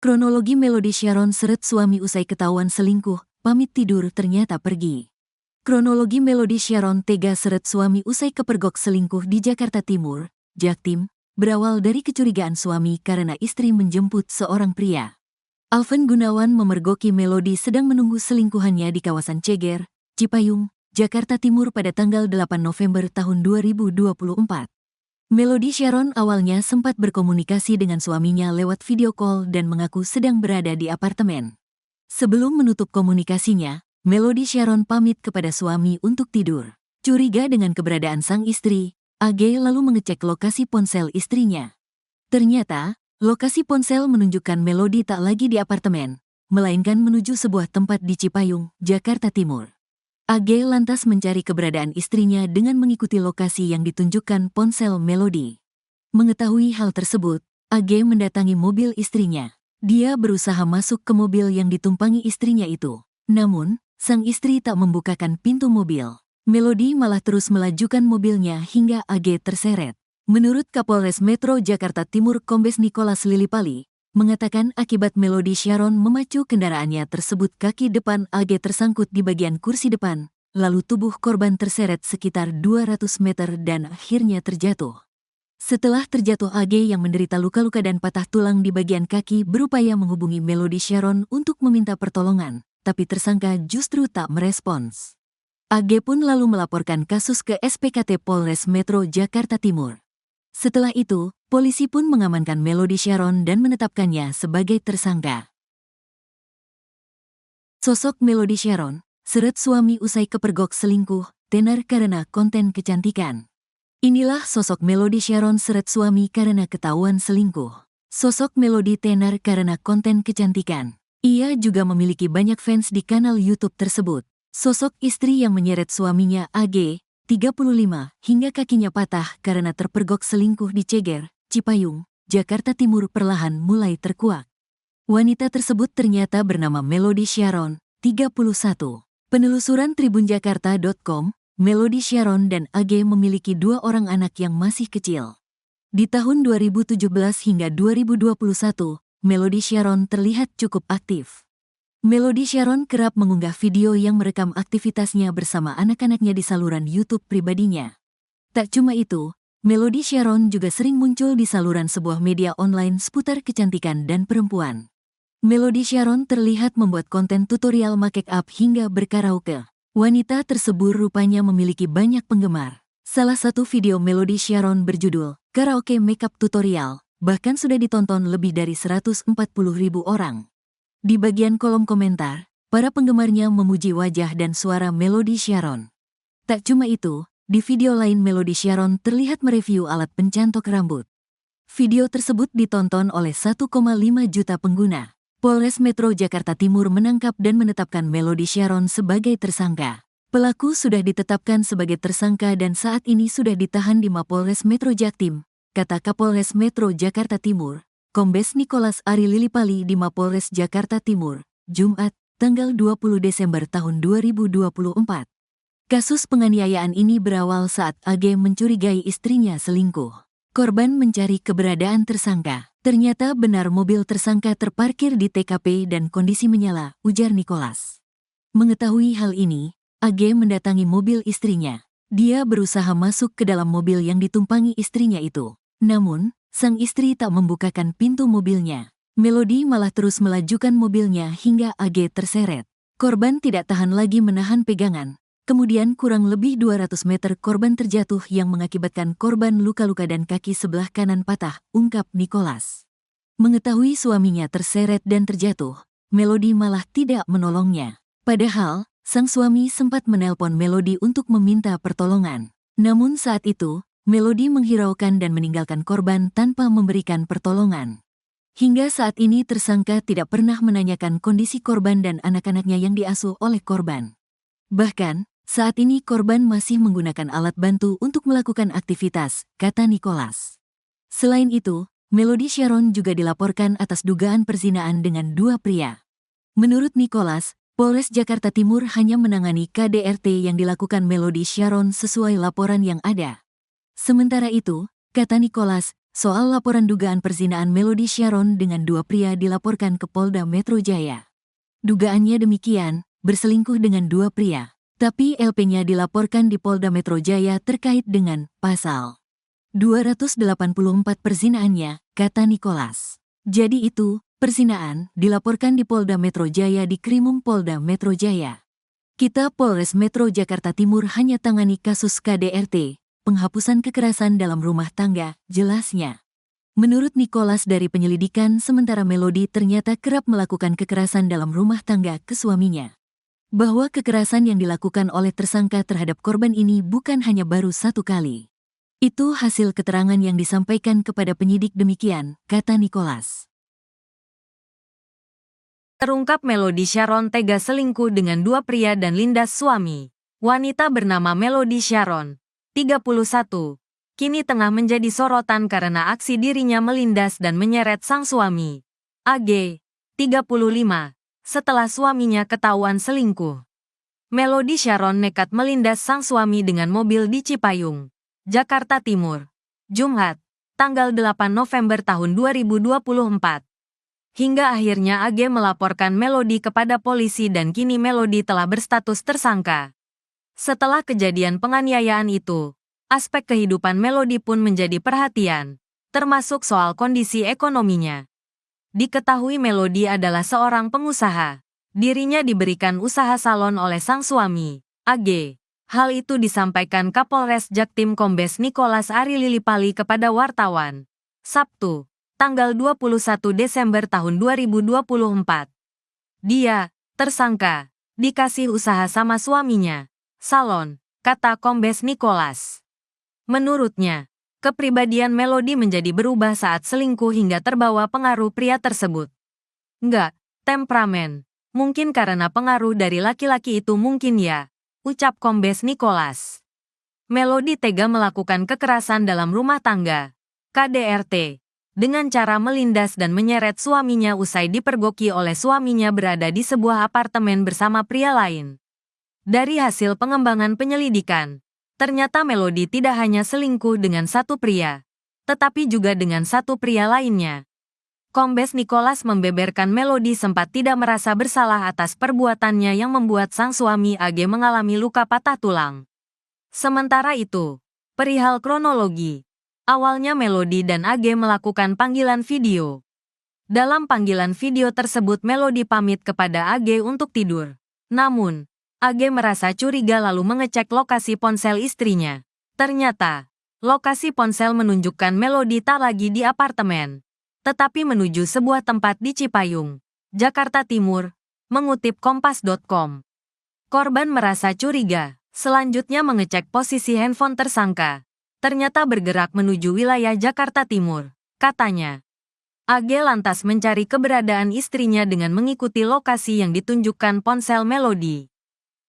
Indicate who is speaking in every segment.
Speaker 1: Kronologi Melody Sharon seret suami usai ketahuan selingkuh, pamit tidur ternyata pergi. Kronologi Melody Sharon tega seret suami usai kepergok selingkuh di Jakarta Timur, Jaktim, berawal dari kecurigaan suami karena istri menjemput seorang pria. Alven Gunawan memergoki Melody sedang menunggu selingkuhannya di kawasan Ceger, Cipayung, Jakarta Timur pada tanggal 8 November tahun 2024. Melody Sharon awalnya sempat berkomunikasi dengan suaminya lewat video call dan mengaku sedang berada di apartemen. Sebelum menutup komunikasinya, Melody Sharon pamit kepada suami untuk tidur. Curiga dengan keberadaan sang istri, AG lalu mengecek lokasi ponsel istrinya. Ternyata, lokasi ponsel menunjukkan Melody tak lagi di apartemen, melainkan menuju sebuah tempat di Cipayung, Jakarta Timur. AG lantas mencari keberadaan istrinya dengan mengikuti lokasi yang ditunjukkan ponsel Melody. Mengetahui hal tersebut, AG mendatangi mobil istrinya. Dia berusaha masuk ke mobil yang ditumpangi istrinya itu. Namun, sang istri tak membukakan pintu mobil. Melody malah terus melajukan mobilnya hingga AG terseret. Menurut Kapolres Metro Jakarta Timur Kombes Nicholas Lilipali, mengatakan akibat Melody Sharon memacu kendaraannya tersebut kaki depan AG tersangkut di bagian kursi depan, lalu tubuh korban terseret sekitar 200 meter dan akhirnya terjatuh. Setelah terjatuh AG yang menderita luka-luka dan patah tulang di bagian kaki berupaya menghubungi Melody Sharon untuk meminta pertolongan, tapi tersangka justru tak merespons. AG pun lalu melaporkan kasus ke SPKT Polres Metro Jakarta Timur. Setelah itu, polisi pun mengamankan Melody Sharon dan menetapkannya sebagai tersangka. Sosok Melody Sharon, seret suami usai kepergok selingkuh, tenar karena konten kecantikan. Inilah sosok Melody Sharon seret suami karena ketahuan selingkuh. Sosok Melody tenar karena konten kecantikan. Ia juga memiliki banyak fans di kanal YouTube tersebut. Sosok istri yang menyeret suaminya AG, 35, hingga kakinya patah karena terpergok selingkuh di Ceger, Cipayung, Jakarta Timur perlahan mulai terkuak. Wanita tersebut ternyata bernama Melody Sharon, 31. Penelusuran tribunjakarta.com, Melody Sharon dan AG memiliki 2 orang anak yang masih kecil. Di tahun 2017 hingga 2021, Melody Sharon terlihat cukup aktif. Melody Sharon kerap mengunggah video yang merekam aktivitasnya bersama anak-anaknya di saluran YouTube pribadinya. Tak cuma itu, Melody Sharon juga sering muncul di saluran sebuah media online seputar kecantikan dan perempuan. Melody Sharon terlihat membuat konten tutorial make up hingga berkaraoke. Wanita tersebut rupanya memiliki banyak penggemar. Salah satu video Melody Sharon berjudul Karaoke Makeup Tutorial, bahkan sudah ditonton lebih dari 140.000 orang. Di bagian kolom komentar, para penggemarnya memuji wajah dan suara Melody Sharon. Tak cuma itu, di video lain Melody Sharon terlihat mereview alat pencantok rambut. Video tersebut ditonton oleh 1,5 juta pengguna. Polres Metro Jakarta Timur menangkap dan menetapkan Melody Sharon sebagai tersangka. Pelaku sudah ditetapkan sebagai tersangka dan saat ini sudah ditahan di Mapolres Metro Jaktim, kata Kapolres Metro Jakarta Timur, Kombes Nicholas Ari Lilipali di Mapolres Jakarta Timur, Jumat, tanggal 20 Desember tahun 2024. Kasus penganiayaan ini berawal saat AG mencurigai istrinya selingkuh. Korban mencari keberadaan tersangka. Ternyata benar mobil tersangka terparkir di TKP dan kondisi menyala, ujar Nicholas. Mengetahui hal ini, AG mendatangi mobil istrinya. Dia berusaha masuk ke dalam mobil yang ditumpangi istrinya itu. Namun, sang istri tak membukakan pintu mobilnya. Melody malah terus melajukan mobilnya hingga AG terseret. Korban tidak tahan lagi menahan pegangan. Kemudian kurang lebih 200 meter korban terjatuh yang mengakibatkan korban luka-luka dan kaki sebelah kanan patah, ungkap Nicholas. Mengetahui suaminya terseret dan terjatuh, Melody malah tidak menolongnya. Padahal, sang suami sempat menelpon Melody untuk meminta pertolongan. Namun saat itu, Melody menghiraukan dan meninggalkan korban tanpa memberikan pertolongan. Hingga saat ini tersangka tidak pernah menanyakan kondisi korban dan anak-anaknya yang diasuh oleh korban. Bahkan, saat ini korban masih menggunakan alat bantu untuk melakukan aktivitas, kata Nicholas. Selain itu, Melody Sharon juga dilaporkan atas dugaan perzinaan dengan 2 pria. Menurut Nicholas, Polres Jakarta Timur hanya menangani KDRT yang dilakukan Melody Sharon sesuai laporan yang ada. Sementara itu, kata Nicholas, soal laporan dugaan perzinaan Melody Sharon dengan dua pria dilaporkan ke Polda Metro Jaya. Dugaannya demikian, berselingkuh dengan dua pria. Tapi LP-nya dilaporkan di Polda Metro Jaya terkait dengan pasal 284 perzinaannya, kata Nicholas. Jadi itu, perzinaan dilaporkan di Polda Metro Jaya di Krimum Polda Metro Jaya. Kita Polres Metro Jakarta Timur hanya tangani kasus KDRT, penghapusan kekerasan dalam rumah tangga, jelasnya. Menurut Nicholas dari penyelidikan sementara Melody ternyata kerap melakukan kekerasan dalam rumah tangga ke suaminya. Bahwa kekerasan yang dilakukan oleh tersangka terhadap korban ini bukan hanya baru satu kali. Itu hasil keterangan yang disampaikan kepada penyidik demikian, kata Nicholas.
Speaker 2: Terungkap Melody Sharon tega selingkuh dengan dua pria dan lindas suami. Wanita bernama Melody Sharon, 31, kini tengah menjadi sorotan karena aksi dirinya melindas dan menyeret sang suami, AG, 35. Setelah suaminya ketahuan selingkuh. Melody Sharon nekat melindas sang suami dengan mobil di Cipayung, Jakarta Timur, Jumat, tanggal 8 November tahun 2024. Hingga akhirnya AG melaporkan Melody kepada polisi dan kini Melody telah berstatus tersangka. Setelah kejadian penganiayaan itu, aspek kehidupan Melody pun menjadi perhatian, termasuk soal kondisi ekonominya. Diketahui Melody adalah seorang pengusaha. Dirinya diberikan usaha salon oleh sang suami, AG. Hal itu disampaikan Kapolres Jaktim Kombes Nicholas Ari Lilipali kepada wartawan, Sabtu, tanggal 21 Desember tahun 2024. Dia, tersangka, dikasih usaha sama suaminya, salon, kata Kombes Nicholas. Menurutnya, kepribadian Melody menjadi berubah saat selingkuh hingga terbawa pengaruh pria tersebut. Enggak, temperamen. Mungkin karena pengaruh dari laki-laki itu mungkin ya, ucap Kombes Nicholas. Melody tega melakukan kekerasan dalam rumah tangga, KDRT, dengan cara melindas dan menyeret suaminya usai dipergoki oleh suaminya berada di sebuah apartemen bersama pria lain. Dari hasil pengembangan penyelidikan, ternyata Melody tidak hanya selingkuh dengan satu pria, tetapi juga dengan satu pria lainnya. Kombes Nicholas membeberkan Melody sempat tidak merasa bersalah atas perbuatannya yang membuat sang suami AG mengalami luka patah tulang. Sementara itu, perihal kronologi, awalnya Melody dan AG melakukan panggilan video. Dalam panggilan video tersebut Melody pamit kepada AG untuk tidur. Namun, AG merasa curiga lalu mengecek lokasi ponsel istrinya. Ternyata, lokasi ponsel menunjukkan Melody tak lagi di apartemen, tetapi menuju sebuah tempat di Cipayung, Jakarta Timur, mengutip kompas.com. Korban merasa curiga, selanjutnya mengecek posisi handphone tersangka. Ternyata bergerak menuju wilayah Jakarta Timur, katanya. AG lantas mencari keberadaan istrinya dengan mengikuti lokasi yang ditunjukkan ponsel Melody.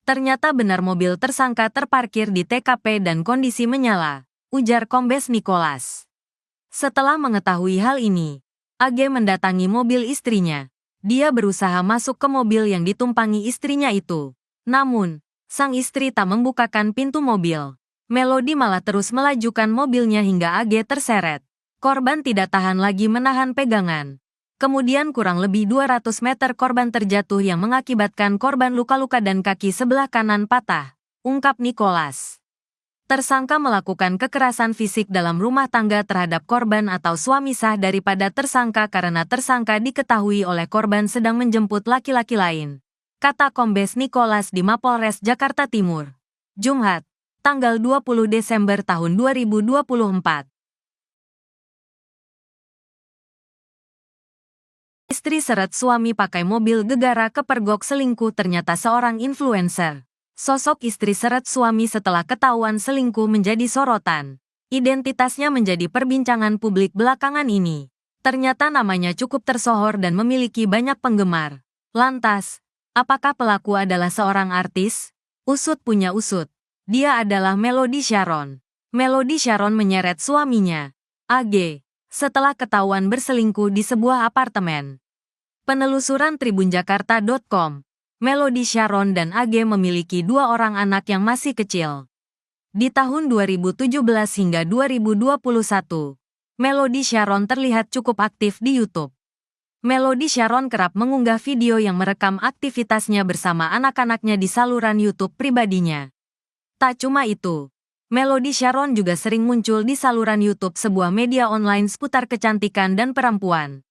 Speaker 2: Ternyata benar mobil tersangka terparkir di TKP dan kondisi menyala, ujar Kombes Nicholas. Setelah mengetahui hal ini, AG mendatangi mobil istrinya. Dia berusaha masuk ke mobil yang ditumpangi istrinya itu. Namun, sang istri tak membukakan pintu mobil. Melody malah terus melajukan mobilnya hingga AG terseret. Korban tidak tahan lagi menahan pegangan. Kemudian kurang lebih 200 meter korban terjatuh yang mengakibatkan korban luka-luka dan kaki sebelah kanan patah, ungkap Nicholas. Tersangka melakukan kekerasan fisik dalam rumah tangga terhadap korban atau suami sah daripada tersangka karena tersangka diketahui oleh korban sedang menjemput laki-laki lain, kata Kombes Nicholas di Mapolres Jakarta Timur, Jumat, tanggal 20 Desember tahun 2024. Istri seret suami pakai mobil gegara kepergok selingkuh ternyata seorang influencer. Sosok istri seret suami setelah ketahuan selingkuh menjadi sorotan. Identitasnya menjadi perbincangan publik belakangan ini. Ternyata namanya cukup tersohor dan memiliki banyak penggemar. Lantas, apakah pelaku adalah seorang artis? Usut punya usut. Dia adalah Melody Sharon. Melody Sharon menyeret suaminya, AG, setelah ketahuan berselingkuh di sebuah apartemen. Penelusuran tribunjakarta.com, Melody Sharon dan AG memiliki 2 orang anak yang masih kecil. Di tahun 2017 hingga 2021, Melody Sharon terlihat cukup aktif di YouTube. Melody Sharon kerap mengunggah video yang merekam aktivitasnya bersama anak-anaknya di saluran YouTube pribadinya. Tak cuma itu, Melody Sharon juga sering muncul di saluran YouTube sebuah media online seputar kecantikan dan perempuan.